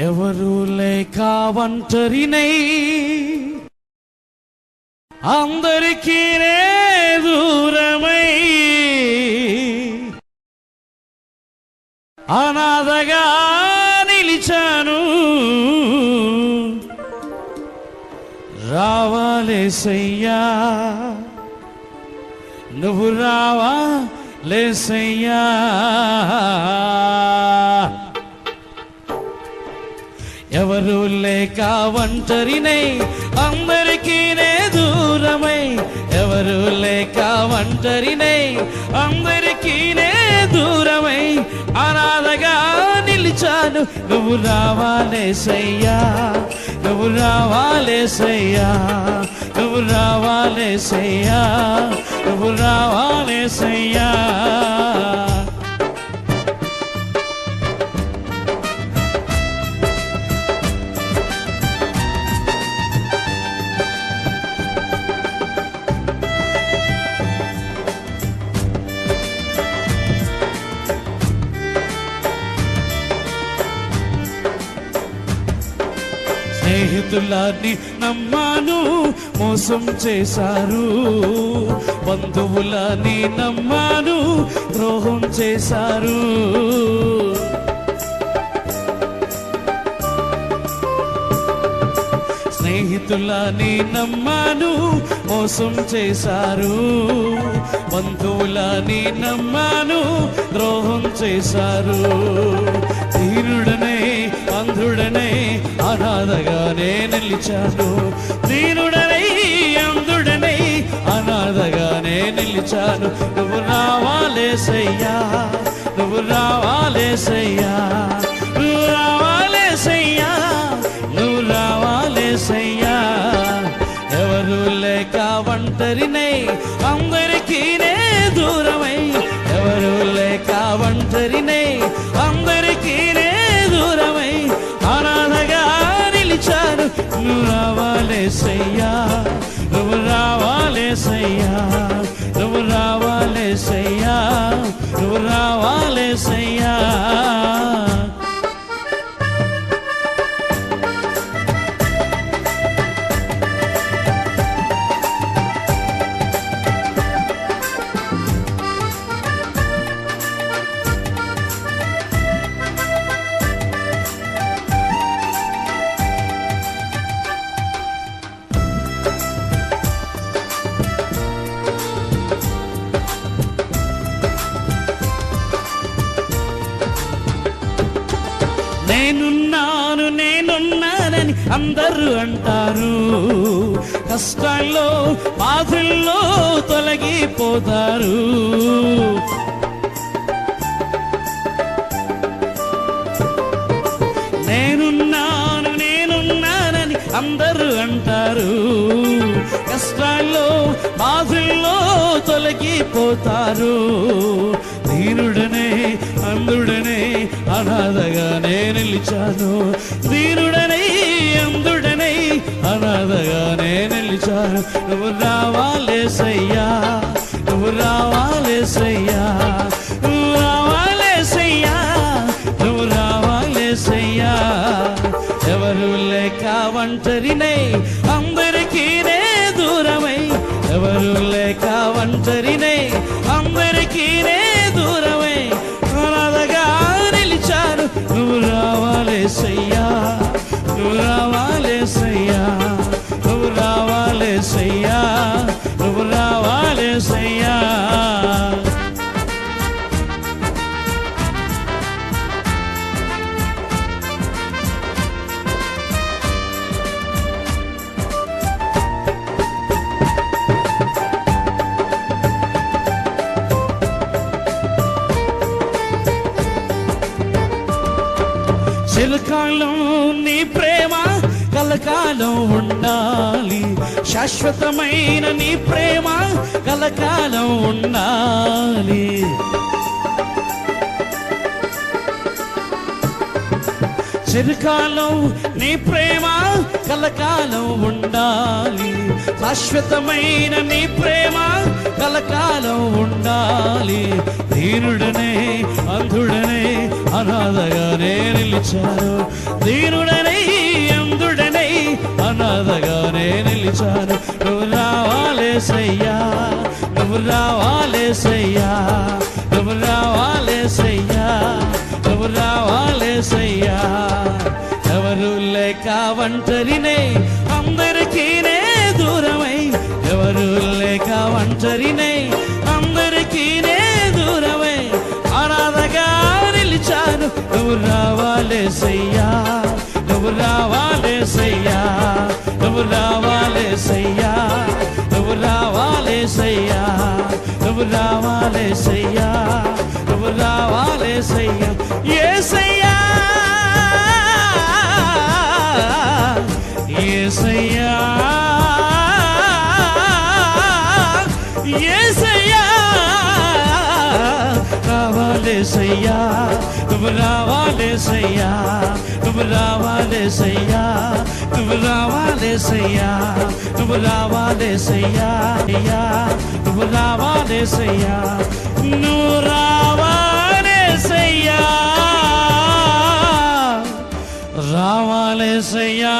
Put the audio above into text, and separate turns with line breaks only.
ఎవరు లేక ఒంటరినై అందరికీ దూరమై అనాథగా నిలిచాను. రావాలేసయ్యా, నువ్వు రావాలేసయ్యా. ఎవరు లేక ఒంటరినై అందరికీ దూరమై, ఎవరు లేక ఒంటరినై అందరికీ దూరమై అనాథగా నిలిచాను. నువ్వు రావాలేసయ్యా, నువ్వు రావాలేసయ్యా, నువ్వు రావాలేసయ్యా, నువ్వు రావాలేసయ్యా. స్నేహితులని నమ్మాను, మోసం చేశారు. బంధువులని నమ్మాను, ద్రోహం చేశారు. స్నేహితులని నమ్మాను, మోసం చేశారు. బంధువులని నమ్మాను, ద్రోహం చేశారు. దీనుడనే అంధుడనే అనాథగానే నిలిచాను. దీనుడనై అంధుడనై అనాథగానే నిలిచాను. నువ్వు రావాలేసయ్యా, నువ్వు రావాలేసయ్యా, నువ్వు రావాలేసయ్యా, నువ్వు రావాలేసయ్యా. ఎవరు లేక ఒంటరినై అందరికీ దూరమై, ఎవరు లేక ఒంటరినై అందరికీ దూరమై అనాథగా నిలిచాను. నువ్వు రావాలేసయ్యా, నువ్వు రావాలేసయ్యా, నువ్వు రావాలేసయ్యా, నువ్వు రావాలేసయ్యా. నేనున్నాను నేనున్నానని అందరూ అంటారు. కష్టాల్లో బాధల్లో తొలగిపోతారు. నేనున్నాను నేనున్నానని అందరూ అంటారు. కష్టాల్లో బాధల్లో తొలగిపోతారు. దీనుడనే అంధుడనే అనాథగానే నిలిచాను. దీనుడనై అంధుడనై అనాథగానే నిలిచాను. నువ్వు రావాలేసయ్యా, నువ్వు రావాలేసయ్యా, నువ్వు రావాలేసయ్యా, నువ్వు రావాలేసయ్యా. ఎవరు లేక ఒంటరినై అందరికీ దూరమై, ఎవరు లేక ఒంటరినై అందరికీ దూరమై అనాథగా నిలిచాను. నువ్వు రావాలేసయ్యా, నువ్వు రావాలేసయ్యా, నువ్వు రావాలేసయ్యా, నువ్వు రావాలేసయ్యా. చిరకాలం నీ ప్రేమ కలకాలం ఉండాలి. శాశ్వతమైన నీ ప్రేమ కలకాలం ఉండాలి. చిరకాలం నీ ప్రేమ కలకాలం ఉండాలి. శాశ్వతమైన నీ ప్రేమ కలకాలం ఉండాలి. దీనుడనే అంధుడనే అనా అనాథగానే నిలిచాను, దీనుడనై అందుడనై అనాథగానే నిలిచాను. నువ్వు రావాలేసయ్యా, నువ్వు రావాలేసయ్యా, నువ్వు రావాలేసయ్యా, నువ్వు రావాలేసయ్యా. ఎవరు లేక ఒంటరినే అందరికీనే దూరమై, ఎవరు లేక ఒంటరినే అందరికీనే దూరమై అనాథగా నిలిచాను. నువ్వు రావాలేసయ్యా, నువ్వు రావాలేసయ్యా, నువ్వు రావాలేసయ్యా, నువ్వు రావాలేసయ్యా, నువ్వు రావాలేసయ్యా, నువ్వు రావాలేసయ్యా. యేసయ్యా యేసయ్యా యేసయ్యా రావాలేసయ్యా, నువ్వు రావాలేసయ్యా, నువ్వు రావాలేసయ్యా, నువ్వు రావాలేసయ్యా, నువ్వు రావాలేసయ్యా, నువ్వు రావాలేసయ్యా, నువ్వు రావాలేసయ్యా, రావాలేసయ్యా.